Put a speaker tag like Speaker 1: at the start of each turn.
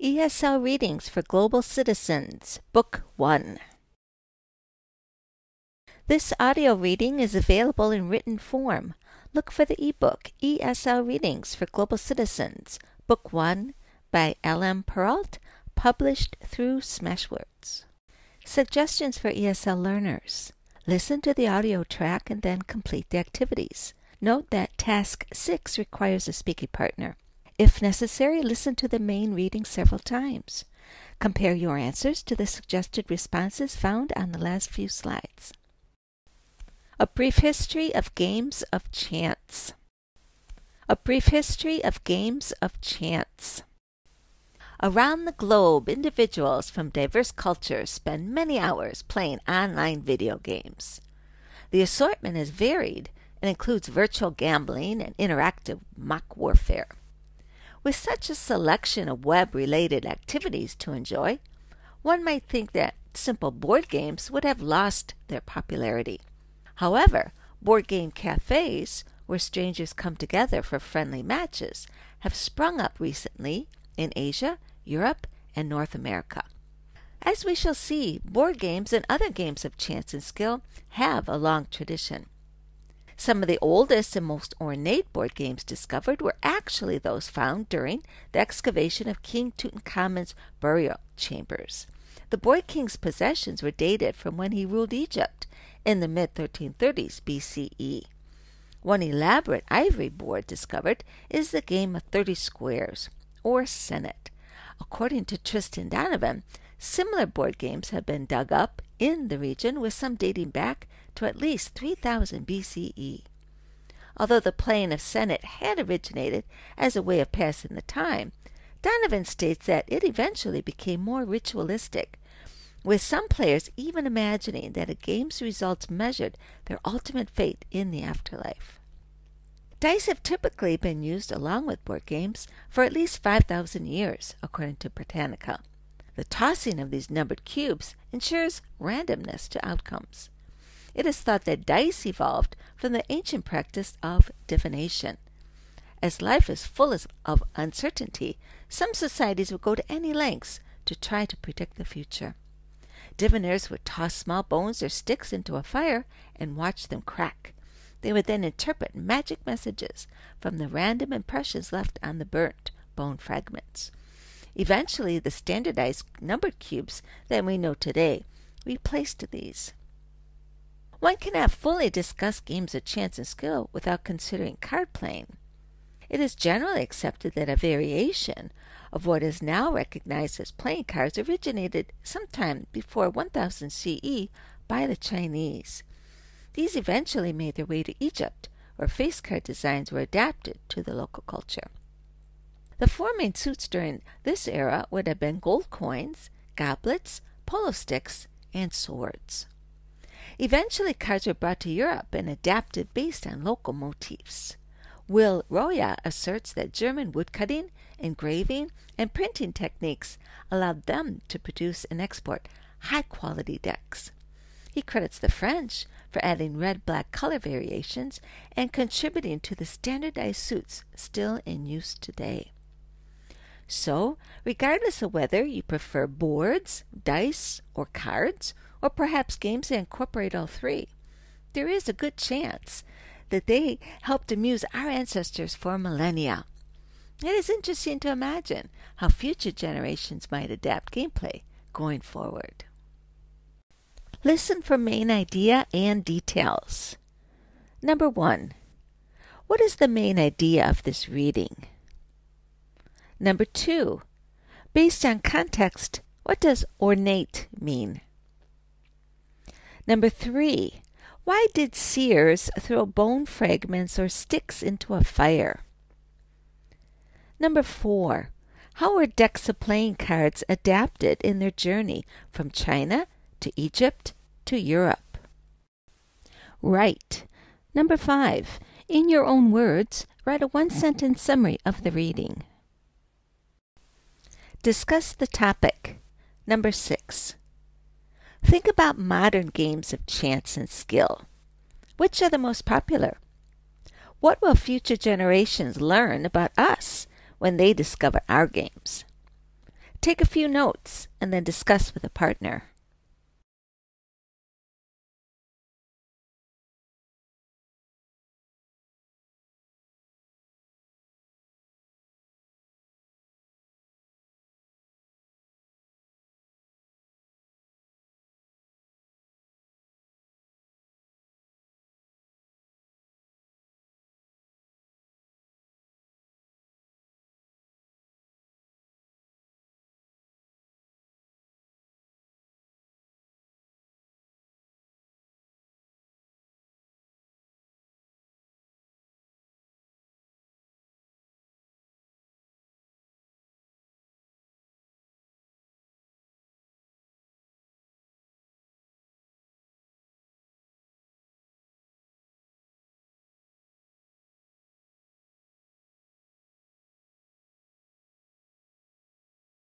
Speaker 1: ESL Readings for Global Citizens, Book 1. This audio reading is available in written form. Look for the ebook ESL Readings for Global Citizens, Book 1 by L.M. Peralt, published through Smashwords. Suggestions for ESL learners. Listen to the audio track and then complete the activities. Note that Task 6 requires a speaking partner. If necessary, listen to the main reading several times. Compare your answers to the suggested responses found on the last few slides. A brief history of games of chance. A brief history of games of chance. Around the globe, individuals from diverse cultures spend many hours playing online video games. The assortment is varied and includes virtual gambling and interactive mock warfare. With such a selection of web-related activities to enjoy, one might think that simple board games would have lost their popularity. However, board game cafes, where strangers come together for friendly matches, have sprung up recently in Asia, Europe, and North America. As we shall see, board games and other games of chance and skill have a long tradition. Some of the oldest and most ornate board games discovered were actually those found during the excavation of King Tutankhamun's burial chambers. The boy king's possessions were dated from when he ruled Egypt in the mid-1330s BCE. One elaborate ivory board discovered is the game of 30 squares, or Senet. According to Tristan Donovan, similar board games have been dug up in the region, with some dating back to at least 3000 BCE. Although the playing of Senet had originated as a way of passing the time, Donovan states that it eventually became more ritualistic, with some players even imagining that a game's results measured their ultimate fate in the afterlife. Dice have typically been used along with board games for at least 5,000 years, according to Britannica. The tossing of these numbered cubes ensures randomness to outcomes. It is thought that dice evolved from the ancient practice of divination. As life is full of uncertainty, some societies would go to any lengths to try to predict the future. Diviners would toss small bones or sticks into a fire and watch them crack. They would then interpret magic messages from the random impressions left on the burnt bone fragments. Eventually, the standardized numbered cubes that we know today replaced these. One cannot fully discuss games of chance and skill without considering card playing. It is generally accepted that a variation of what is now recognized as playing cards originated sometime before 1000 CE by the Chinese. These eventually made their way to Egypt, where face card designs were adapted to the local culture. The four main suits during this era would have been gold coins, goblets, polo sticks, and swords. Eventually, cards were brought to Europe and adapted based on local motifs. Will Roya asserts that German woodcutting, engraving, and printing techniques allowed them to produce and export high-quality decks. He credits the French for adding red-black color variations and contributing to the standardized suits still in use today. So, regardless of whether you prefer boards, dice, or cards, or perhaps games that incorporate all three, there is a good chance that they helped amuse our ancestors for millennia. It is interesting to imagine how future generations might adapt gameplay going forward. Listen for main idea and details. Number 1. What is the main idea of this reading? Number 2. Based on context, what does ornate mean? Number 3. Why did seers throw bone fragments or sticks into a fire? Number 4. How were decks of playing cards adapted in their journey from China to Egypt to Europe? Right. Number 5. In your own words, write a one-sentence summary of the reading. Discuss the topic. Number 6. Think about modern games of chance and skill. Which are the most popular? What will future generations learn about us when they discover our games? Take a few notes and then discuss with a partner.